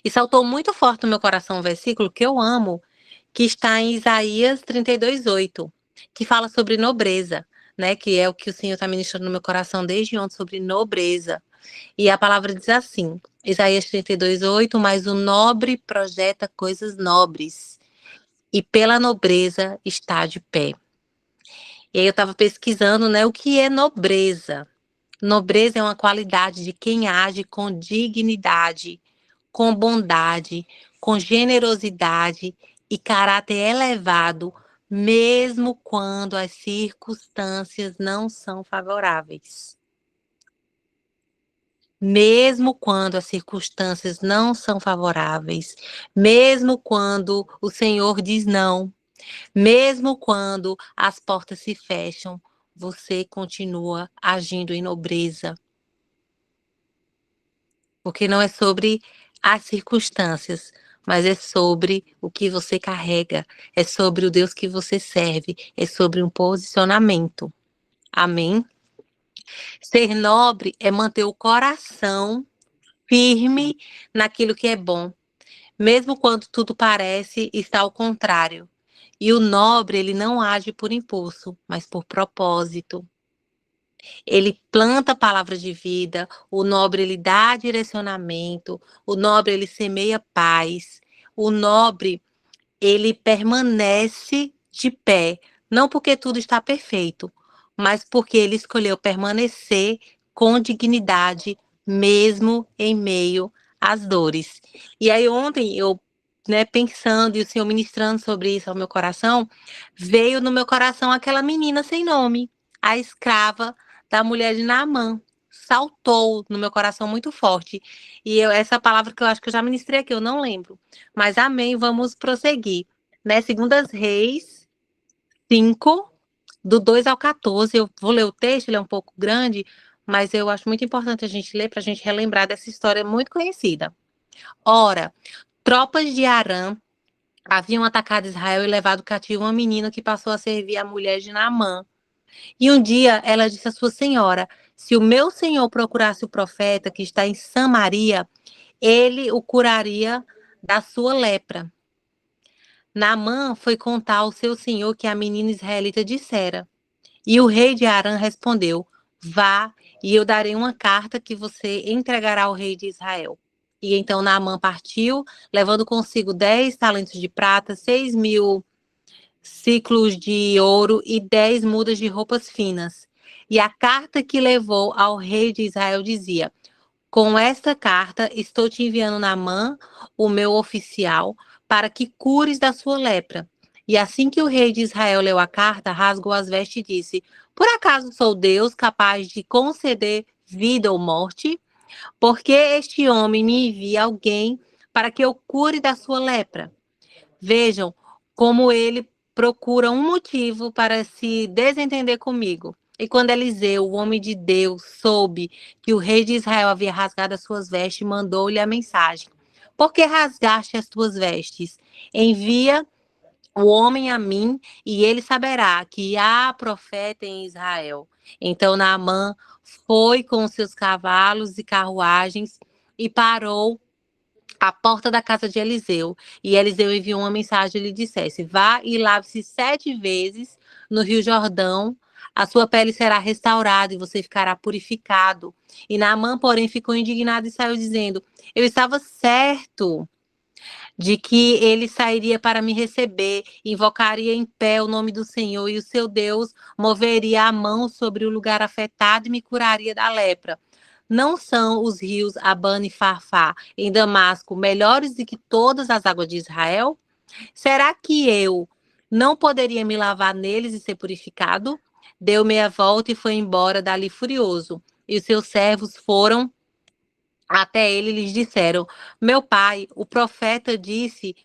E saltou muito forte no meu coração um versículo que eu amo, que está em Isaías 32:8, que fala sobre nobreza, né? Que é o que o Senhor está ministrando no meu coração desde ontem, sobre nobreza. E a palavra diz assim, Isaías 32:8, mas o nobre projeta coisas nobres, e pela nobreza está de pé. E aí eu estava pesquisando, né, o que é nobreza. Nobreza é uma qualidade de quem age com dignidade, com bondade, com generosidade e caráter elevado, mesmo quando as circunstâncias não são favoráveis. Mesmo quando as circunstâncias não são favoráveis, mesmo quando o Senhor diz não, mesmo quando as portas se fecham, você continua agindo em nobreza. Porque não é sobre as circunstâncias, mas é sobre o que você carrega, é sobre o Deus que você serve, é sobre um posicionamento. Amém? Ser nobre é manter o coração firme naquilo que é bom, mesmo quando tudo parece estar ao contrário. E o nobre, ele não age por impulso, mas por propósito. Ele planta a palavra de vida, o nobre ele dá direcionamento, o nobre ele semeia paz, o nobre ele permanece de pé, não porque tudo está perfeito, mas porque ele escolheu permanecer com dignidade, mesmo em meio às dores. E aí ontem eu, né, pensando e o Senhor ministrando sobre isso ao meu coração, veio no meu coração aquela menina sem nome, a escrava da mulher de Naamã. Saltou no meu coração muito forte. E essa palavra que eu acho que eu já ministrei aqui, eu não lembro. Mas amém, vamos prosseguir. Né? Segundas Reis 5, do 2 ao 14. Eu vou ler o texto, ele é um pouco grande, mas eu acho muito importante a gente ler para a gente relembrar dessa história muito conhecida. Ora, tropas de Arã haviam atacado Israel e levado cativo uma menina que passou a servir a mulher de Naamã. E um dia ela disse à sua senhora: se o meu senhor procurasse o profeta que está em Samaria, ele o curaria da sua lepra. Naamã foi contar ao seu senhor que a menina israelita dissera. E o rei de Arã respondeu: vá, e eu darei uma carta que você entregará ao rei de Israel. E então Naamã partiu, levando consigo 10 talentos de prata, 6.000 ciclos de ouro e 10 mudas de roupas finas. E a carta que levou ao rei de Israel dizia: com esta carta estou te enviando Naamã, o meu oficial, para que cures da sua lepra. E assim que o rei de Israel leu a carta, rasgou as vestes e disse: por acaso sou Deus capaz de conceder vida ou morte? Porque este homem me envia alguém para que eu cure da sua lepra. Vejam como ele procura um motivo para se desentender comigo. E quando Eliseu, o homem de Deus, soube que o rei de Israel havia rasgado as suas vestes, mandou-lhe a mensagem: por que rasgaste as tuas vestes? Envia o homem a mim, e ele saberá que há profeta em Israel. Então Naamã foi com seus cavalos e carruagens e parou à porta da casa de Eliseu. E Eliseu enviou uma mensagem e lhe dissesse: vá e lave-se 7 vezes no Rio Jordão, a sua pele será restaurada e você ficará purificado. E Naamã, porém, ficou indignado e saiu dizendo: eu estava certo de que ele sairia para me receber, invocaria em pé o nome do Senhor, e o seu Deus moveria a mão sobre o lugar afetado e me curaria da lepra. Não são os rios Abana e Farfá em Damasco melhores do que todas as águas de Israel? Será que eu não poderia me lavar neles e ser purificado? Deu meia volta e foi embora dali furioso. E os seus servos foram até ele e lhes disseram: meu pai, o profeta disse,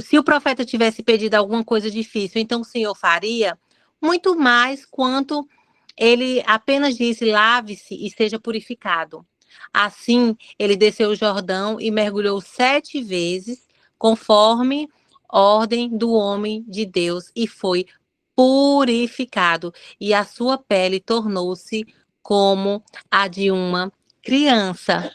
se o profeta tivesse pedido alguma coisa difícil, então o Senhor faria muito mais quanto ele apenas disse: lave-se e seja purificado. Assim, ele desceu o Jordão e mergulhou 7 vezes, conforme ordem do homem de Deus, e foi purificado. E a sua pele tornou-se como a de uma criança.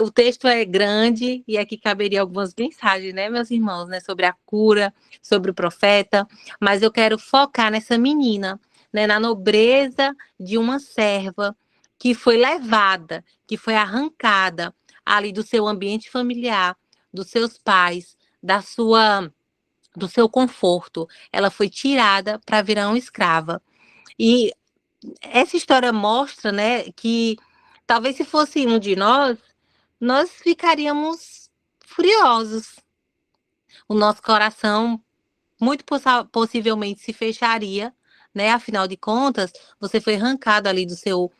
O texto é grande e aqui caberia algumas mensagens, né, meus irmãos, né, sobre a cura, sobre o profeta, mas eu quero focar nessa menina, né, na nobreza de uma serva que foi levada, que foi arrancada ali do seu ambiente familiar, dos seus pais, do seu conforto. Ela foi tirada para virar uma escrava. E essa história mostra, né, que talvez se fosse um de nós ficaríamos furiosos. O nosso coração muito possivelmente se fecharia, né? Afinal de contas, você foi arrancado ali do seu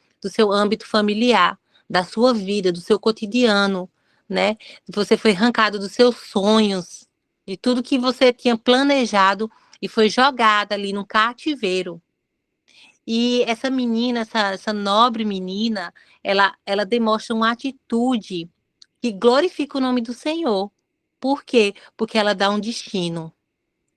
âmbito familiar, da sua vida, do seu cotidiano, né? Você foi arrancado dos seus sonhos, de tudo que você tinha planejado e foi jogada ali no cativeiro. E essa menina, essa nobre menina, ela demonstra uma atitude que glorifica o nome do Senhor. Por quê? Porque ela dá um destino.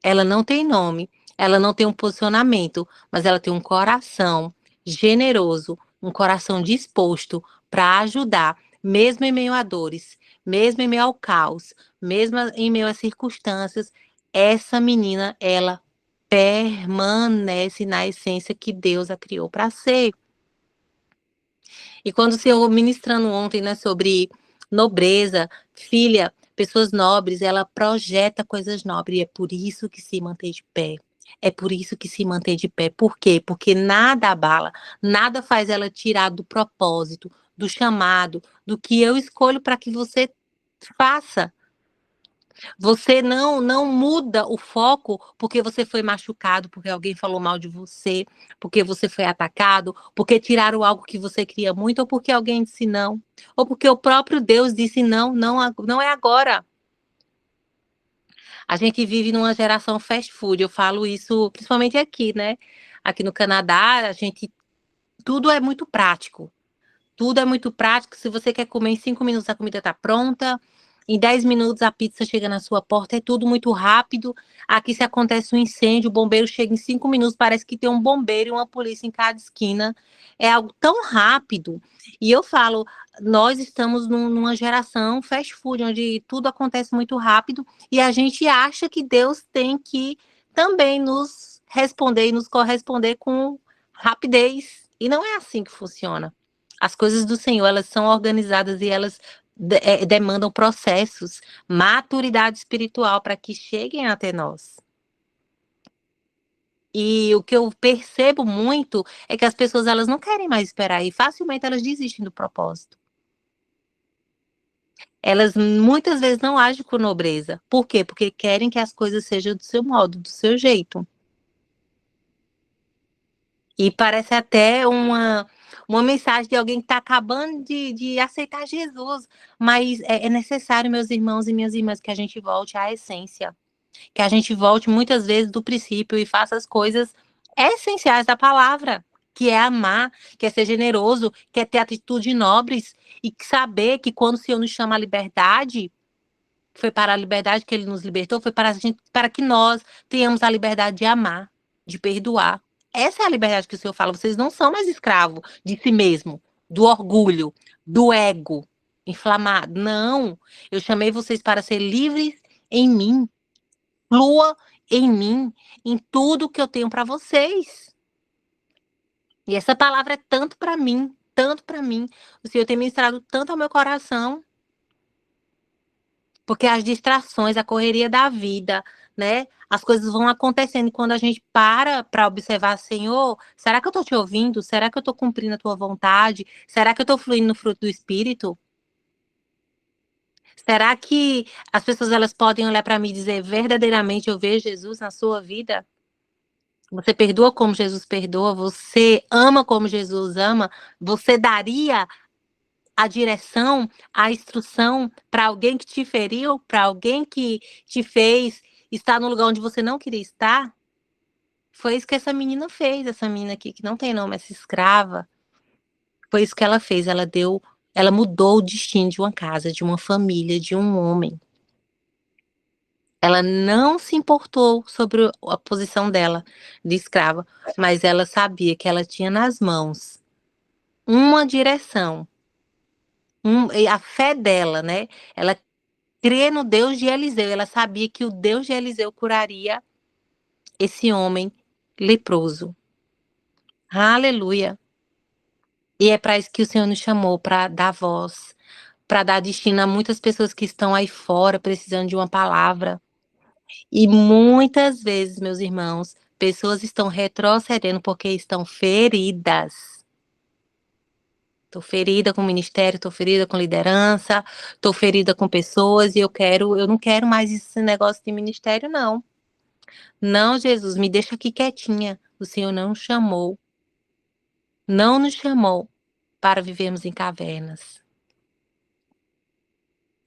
Ela não tem nome, ela não tem um posicionamento, mas ela tem um coração generoso, um coração disposto para ajudar, mesmo em meio a dores, mesmo em meio ao caos, mesmo em meio às circunstâncias. Essa menina, ela permanece na essência que Deus a criou para ser. E quando o senhor ministrando ontem, né, sobre nobreza, filha, pessoas nobres, ela projeta coisas nobres, e é por isso que se mantém de pé. É por isso que se mantém de pé. Por quê? Porque nada abala, nada faz ela tirar do propósito, do chamado, do que eu escolho para que você faça. Você não muda o foco porque você foi machucado, porque alguém falou mal de você, porque você foi atacado, porque tiraram algo que você queria muito, ou porque alguém disse não, ou porque o próprio Deus disse não, não é agora. A gente vive numa geração fast food, eu falo isso principalmente aqui, né? Aqui no Canadá, tudo é muito prático. Tudo é muito prático. Se você quer comer em 5 minutos, a comida está pronta. Em 10 minutos, a pizza chega na sua porta. É tudo muito rápido. Aqui, se acontece um incêndio, o bombeiro chega em 5 minutos. Parece que tem um bombeiro e uma polícia em cada esquina. É algo tão rápido. E eu falo, nós estamos numa geração fast food, onde tudo acontece muito rápido. E a gente acha que Deus tem que também nos responder e nos corresponder com rapidez. E não é assim que funciona. As coisas do Senhor, elas são organizadas e elas demandam processos, maturidade espiritual para que cheguem até nós. E o que eu percebo muito é que as pessoas elas não querem mais esperar e facilmente elas desistem do propósito. Elas muitas vezes não agem com nobreza. Por quê? Porque querem que as coisas sejam do seu modo, do seu jeito. E parece até uma mensagem de alguém que está acabando de aceitar Jesus. Mas é necessário, meus irmãos e minhas irmãs, que a gente volte à essência. Que a gente volte muitas vezes do princípio e faça as coisas essenciais da palavra. Que é amar, que é ser generoso, que é ter atitudes nobres. E saber que quando o Senhor nos chama à liberdade, foi para a liberdade que Ele nos libertou, foi para que nós tenhamos a liberdade de amar, de perdoar. Essa é a liberdade que o Senhor fala. Vocês não são mais escravos de si mesmo, do orgulho, do ego inflamado. Não. Eu chamei vocês para ser livres em mim. Flua em mim, em tudo que eu tenho para vocês. E essa palavra é tanto para mim, tanto para mim. O Senhor tem ministrado tanto ao meu coração. Porque as distrações, a correria da vida, né? As coisas vão acontecendo e quando a gente para observar, Senhor, será que eu estou te ouvindo? Será que eu estou cumprindo a tua vontade? Será que eu estou fluindo no fruto do Espírito? Será que as pessoas elas podem olhar para mim e dizer verdadeiramente eu vejo Jesus na sua vida? Você perdoa como Jesus perdoa? Você ama como Jesus ama? Você daria a direção, a instrução para alguém que te feriu, para alguém que te fez estar no lugar onde você não queria estar? Foi isso que essa menina fez, essa menina aqui que não tem nome, essa escrava. Foi isso que ela fez, ela mudou o destino de uma casa, de uma família, de um homem. Ela não se importou sobre a posição dela de escrava, mas ela sabia que ela tinha nas mãos uma direção E a fé dela, né? Ela crê no Deus de Eliseu. Ela sabia que o Deus de Eliseu curaria esse homem leproso. Aleluia. E é para isso que o Senhor nos chamou, para dar voz, para dar destino a muitas pessoas que estão aí fora precisando de uma palavra. E muitas vezes, meus irmãos, pessoas estão retrocedendo porque estão feridas. Estou ferida com o ministério, estou ferida com liderança, estou ferida com pessoas e eu não quero mais esse negócio de ministério, não. Não, Jesus, me deixa aqui quietinha. O Senhor não nos chamou para vivermos em cavernas.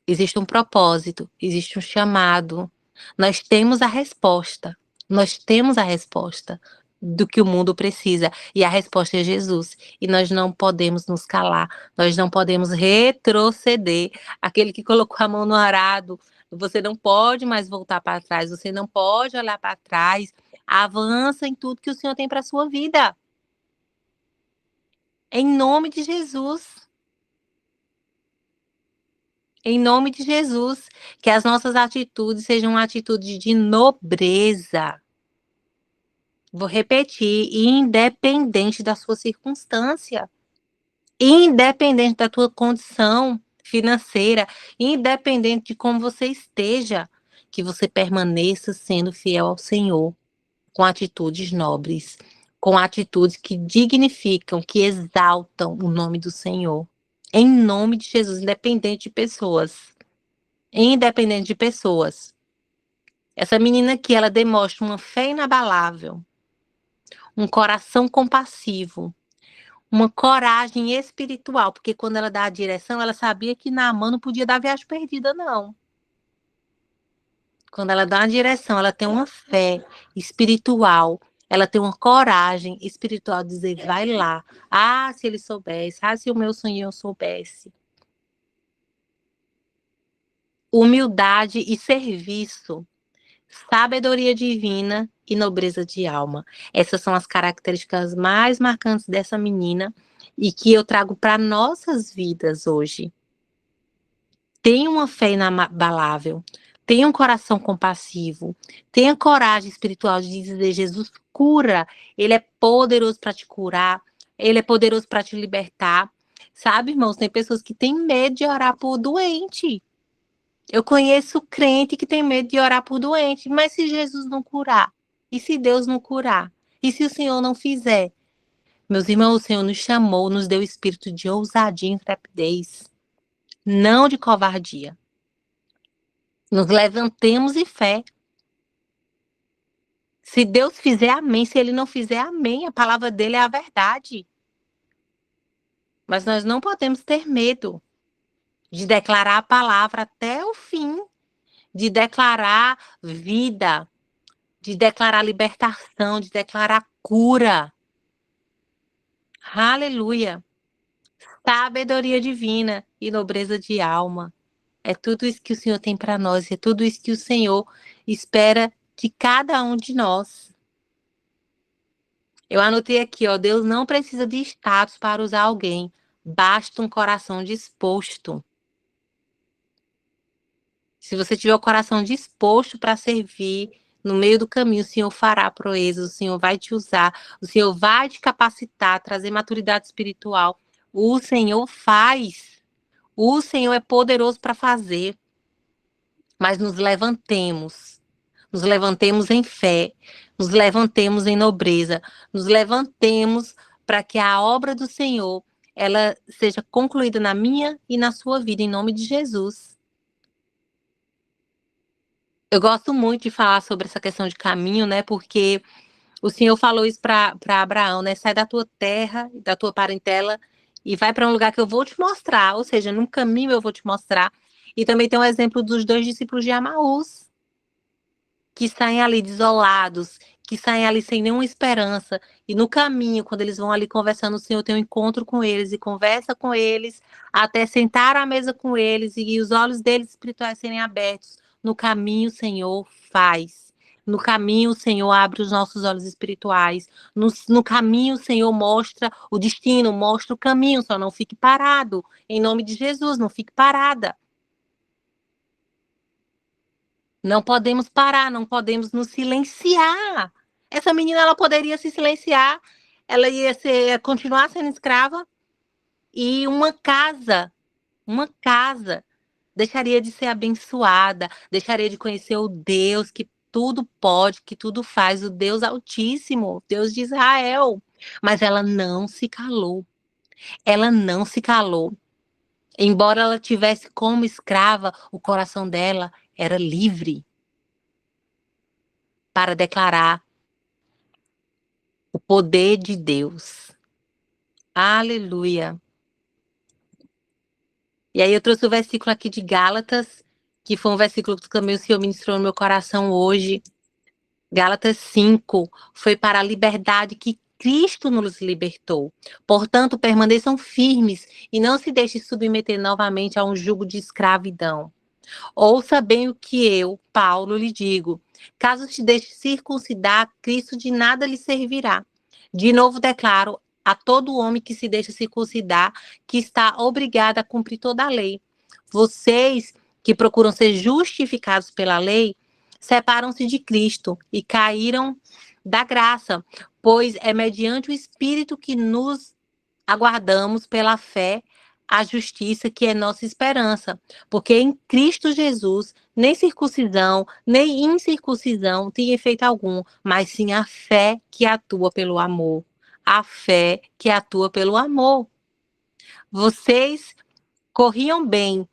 Existe um propósito, existe um chamado. Nós temos a resposta. Nós temos a resposta do que o mundo precisa. E a resposta é Jesus. E nós não podemos nos calar. Nós não podemos retroceder. Aquele que colocou a mão no arado, você não pode mais voltar para trás. Você não pode olhar para trás. Avança em tudo que o Senhor tem para a sua vida. Em nome de Jesus. Em nome de Jesus, que as nossas atitudes sejam atitudes de nobreza. Vou repetir, independente da sua circunstância, independente da tua condição financeira, independente de como você esteja, que você permaneça sendo fiel ao Senhor, com atitudes nobres, com atitudes que dignificam, que exaltam o nome do Senhor. Em nome de Jesus, independente de pessoas. Independente de pessoas. Essa menina aqui, ela demonstra uma fé inabalável, um coração compassivo, uma coragem espiritual, porque quando ela dá a direção, ela sabia que Naamã não podia dar viagem perdida, não. Quando ela dá uma direção, ela tem uma fé espiritual, ela tem uma coragem espiritual de dizer, vai lá. Ah, se ele soubesse, ah, se o meu sonho eu soubesse. Humildade e serviço. Sabedoria divina e nobreza de alma. Essas são as características mais marcantes dessa menina e que eu trago para nossas vidas hoje. Tenha uma fé inabalável, tenha um coração compassivo, tenha coragem espiritual de dizer, Jesus cura, ele é poderoso para te curar, ele é poderoso para te libertar. Sabe, irmãos, tem pessoas que têm medo de orar por doente. Eu conheço crente que tem medo de orar por doente, mas se Jesus não curar? E se Deus não curar? E se o Senhor não fizer? Meus irmãos, o Senhor nos chamou, nos deu espírito de ousadia e intrepidez, não de covardia. Nos levantemos em fé. Se Deus fizer, amém. Se Ele não fizer, amém. A palavra dele é a verdade. Mas nós não podemos ter medo de declarar a palavra até o fim, de declarar vida, de declarar libertação, de declarar cura. Aleluia. Sabedoria divina e nobreza de alma. É tudo isso que o Senhor tem para nós, é tudo isso que o Senhor espera de cada um de nós. Eu anotei aqui, ó, Deus não precisa de status para usar alguém, basta um coração disposto. Se você tiver o coração disposto para servir, no meio do caminho, o Senhor fará proezas, o Senhor vai te usar, o Senhor vai te capacitar, trazer maturidade espiritual. O Senhor faz. O Senhor é poderoso para fazer. Mas nos levantemos em fé, nos levantemos em nobreza, nos levantemos para que a obra do Senhor ela seja concluída na minha e na sua vida, em nome de Jesus. Eu gosto muito de falar sobre essa questão de caminho, né? Porque o Senhor falou isso para Abraão, né? Sai da tua terra, da tua parentela e vai para um lugar que eu vou te mostrar. Ou seja, num caminho eu vou te mostrar. E também tem um exemplo dos 2 discípulos de Emaús, que saem ali desolados, que saem ali sem nenhuma esperança. E no caminho, quando eles vão ali conversando, o Senhor tem um encontro com eles e conversa com eles, até sentar à mesa com eles e os olhos deles espirituais serem abertos. No caminho, o Senhor faz. No caminho, o Senhor abre os nossos olhos espirituais. No caminho, o Senhor mostra o destino, mostra o caminho. Só não fique parado. Em nome de Jesus, não fique parada. Não podemos parar, não podemos nos silenciar. Essa menina, ela poderia se silenciar, ela continuar sendo escrava e uma casa, deixaria de ser abençoada, deixaria de conhecer o Deus que tudo pode, que tudo faz, o Deus Altíssimo, Deus de Israel. Mas ela não se calou. Ela não se calou. Embora ela tivesse como escrava, o coração dela era livre para declarar o poder de Deus. Aleluia. E aí eu trouxe o versículo aqui de Gálatas, que foi um versículo que também o Senhor ministrou no meu coração hoje. Gálatas 5, foi para a liberdade que Cristo nos libertou. Portanto, permaneçam firmes e não se deixem submeter novamente a um jugo de escravidão. Ouça bem o que eu, Paulo, lhe digo. Caso te deixe circuncidar, Cristo de nada lhe servirá. De novo declaro a todo homem que se deixa circuncidar que está obrigado a cumprir toda a lei. Vocês que procuram ser justificados pela lei, separam-se de Cristo e caíram da graça, pois é mediante o Espírito que nos aguardamos pela fé a justiça que é nossa esperança, porque em Cristo Jesus nem circuncisão, nem incircuncisão tem efeito algum, mas sim a fé que atua pelo amor. A fé que atua pelo amor. Vocês corriam bem.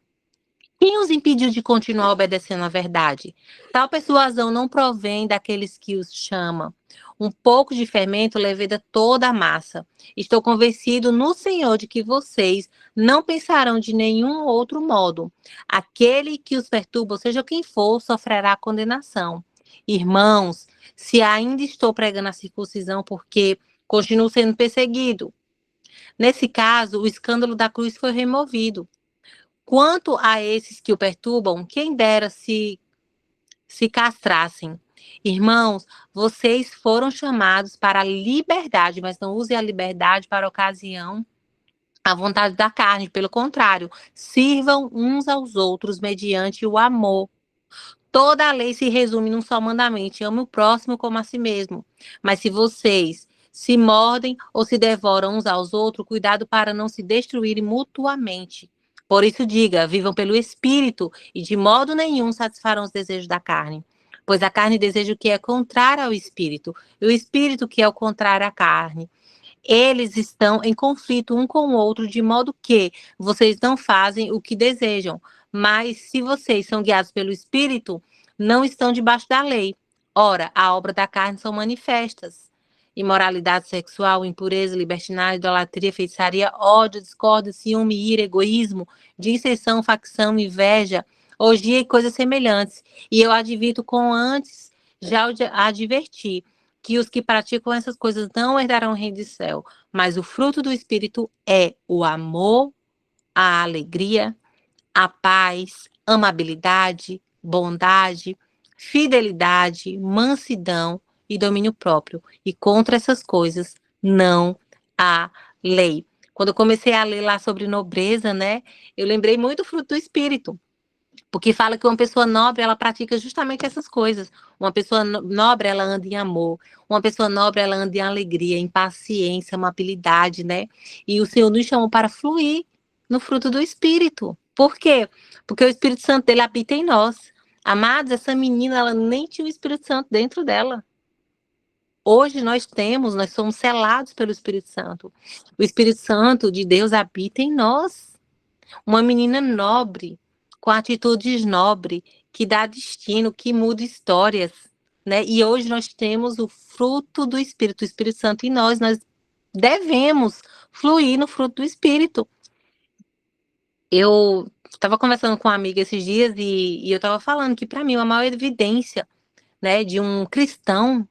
Quem os impediu de continuar obedecendo à verdade? Tal persuasão não provém daqueles que os chamam. Um pouco de fermento leveda toda a massa. Estou convencido no Senhor de que vocês não pensarão de nenhum outro modo. Aquele que os perturba, seja quem for, sofrerá condenação. Irmãos, se ainda estou pregando a circuncisão porque continuo sendo perseguido. Nesse caso, o escândalo da cruz foi removido. Quanto a esses que o perturbam, quem dera se castrassem. Irmãos, vocês foram chamados para a liberdade, mas não use a liberdade para a ocasião, a vontade da carne. Pelo contrário, sirvam uns aos outros mediante o amor. Toda a lei se resume num só mandamento: ame o próximo como a si mesmo. Mas se vocês se mordem ou se devoram uns aos outros, cuidado para não se destruírem mutuamente. Por isso diga, vivam pelo Espírito e de modo nenhum satisfarão os desejos da carne. Pois a carne deseja o que é contrário ao Espírito, e o Espírito que é o contrário à carne. Eles estão em conflito um com o outro, de modo que vocês não fazem o que desejam. Mas se vocês são guiados pelo Espírito, não estão debaixo da lei. Ora, a obra da carne são manifestas: imoralidade sexual, impureza, libertinagem, idolatria, feitiçaria, ódio, discórdia, ciúme, ira, egoísmo, dissensão, facção, inveja, orgia e coisas semelhantes. E eu advirto com antes, já adverti, que os que praticam essas coisas não herdarão o reino do céu. Mas o fruto do Espírito é o amor, a alegria, a paz, amabilidade, bondade, fidelidade, mansidão e domínio próprio. E contra essas coisas não há lei. Quando eu comecei a ler lá sobre nobreza, né, eu lembrei muito do fruto do Espírito. Porque fala que uma pessoa nobre, ela pratica justamente essas coisas. Uma pessoa nobre, ela anda em amor. Uma pessoa nobre, ela anda em alegria, em paciência, amabilidade, né? E o Senhor nos chamou para fluir no fruto do Espírito. Por quê? Porque o Espírito Santo dele habita em nós. Amados, essa menina, ela nem tinha o Espírito Santo dentro dela. Hoje nós somos selados pelo Espírito Santo. O Espírito Santo de Deus habita em nós. Uma menina nobre, com atitudes nobres, que dá destino, que muda histórias, né? E hoje nós temos o fruto do Espírito, o Espírito Santo em nós devemos fluir no fruto do Espírito. Eu estava conversando com uma amiga esses dias e eu estava falando que, para mim, a maior evidência, né, de um cristão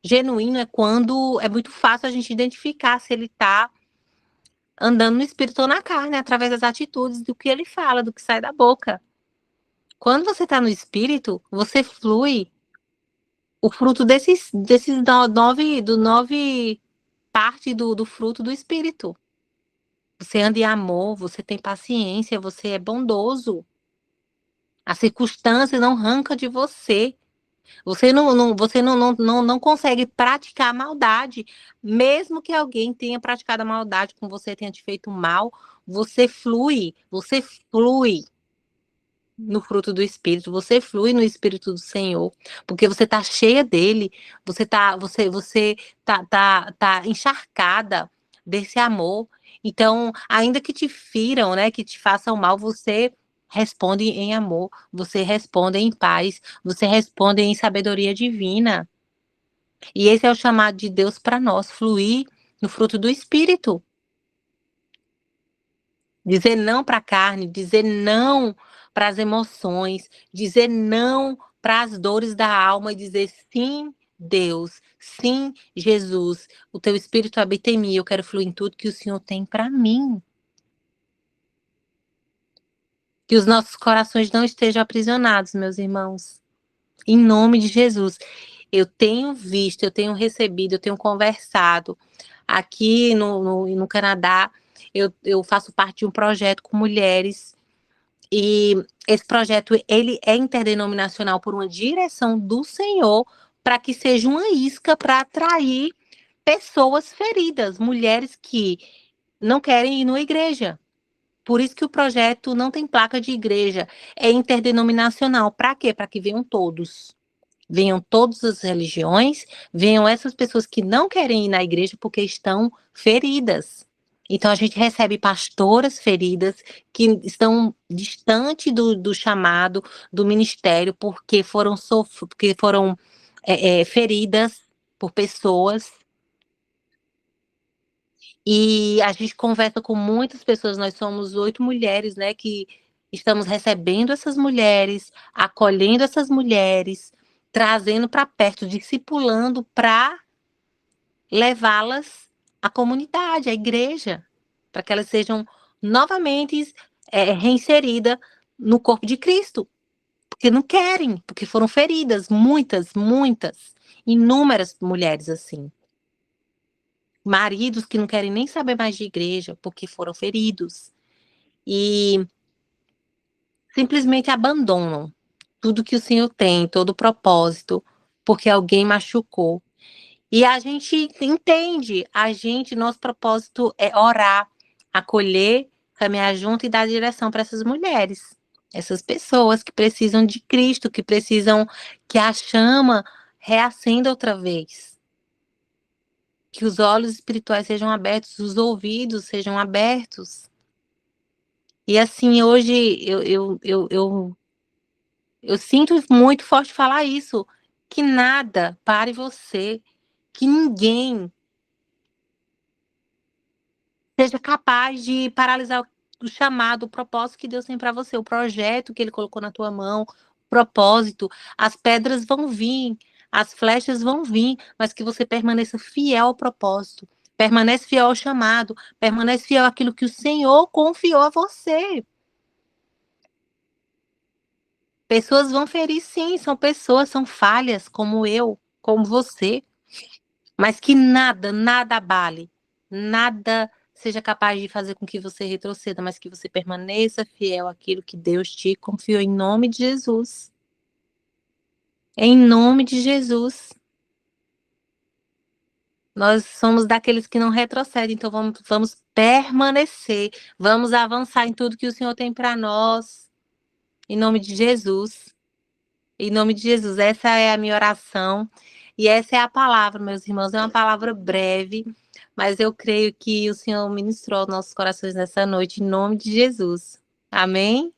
genuíno é quando é muito fácil a gente identificar se ele está andando no espírito ou na carne, através das atitudes, do que ele fala, do que sai da boca. Quando você está no espírito, você flui o fruto desses nove parte do fruto do Espírito. Você anda em amor, você tem paciência, você é bondoso. A circunstância não arranca de você. Você não consegue praticar maldade. Mesmo que alguém tenha praticado a maldade com você, tenha te feito mal, você flui no fruto do Espírito, você flui no Espírito do Senhor, porque você está cheia dele, você tá encharcada desse amor. Então, ainda que te firam, né, que te façam mal, você responde em amor, você responde em paz, você responde em sabedoria divina. E esse é o chamado de Deus para nós, fluir no fruto do Espírito. Dizer não para a carne, dizer não para as emoções, dizer não para as dores da alma e dizer sim, Deus, sim, Jesus, o teu Espírito habita em mim, eu quero fluir em tudo que o Senhor tem para mim. Que os nossos corações não estejam aprisionados, meus irmãos. Em nome de Jesus. Eu tenho visto, eu tenho recebido, eu tenho conversado. Aqui no Canadá, eu faço parte de um projeto com mulheres. E esse projeto, ele é interdenominacional por uma direção do Senhor, para que seja uma isca para atrair pessoas feridas, mulheres que não querem ir na igreja. Por isso que o projeto não tem placa de igreja, é interdenominacional. Para quê? Para que venham todos. Venham todas as religiões, venham essas pessoas que não querem ir na igreja porque estão feridas. Então, a gente recebe pastoras feridas que estão distante do chamado, do ministério, porque foram feridas por pessoas. E a gente conversa com muitas pessoas, nós somos 8 mulheres, né, que estamos recebendo essas mulheres, acolhendo essas mulheres, trazendo para perto, discipulando para levá-las à comunidade, à igreja, para que elas sejam novamente reinseridas no corpo de Cristo, porque não querem, porque foram feridas, muitas, inúmeras mulheres assim. Maridos que não querem nem saber mais de igreja, porque foram feridos. E simplesmente abandonam tudo que o Senhor tem, todo o propósito, porque alguém machucou. E a gente entende, nosso propósito é orar, acolher, caminhar junto e dar direção para essas mulheres, essas pessoas que precisam de Cristo, que precisam que a chama reacenda outra vez. Que os olhos espirituais sejam abertos, os ouvidos sejam abertos. E assim, hoje eu sinto muito forte falar isso, que nada pare você, que ninguém seja capaz de paralisar o chamado, o propósito que Deus tem para você, o projeto que Ele colocou na tua mão, o propósito. As pedras vão vir, as flechas vão vir, mas que você permaneça fiel ao propósito, permanece fiel ao chamado, permanece fiel àquilo que o Senhor confiou a você. Pessoas vão ferir, sim, são pessoas, são falhas, como eu, como você, mas que nada abale, nada seja capaz de fazer com que você retroceda, mas que você permaneça fiel àquilo que Deus te confiou, em nome de Jesus. Em nome de Jesus. Nós somos daqueles que não retrocedem, então vamos permanecer, vamos avançar em tudo que o Senhor tem para nós, em nome de Jesus. Em nome de Jesus, essa é a minha oração e essa é a palavra, meus irmãos. É uma palavra breve, mas eu creio que o Senhor ministrou aos nossos corações nessa noite, em nome de Jesus. Amém?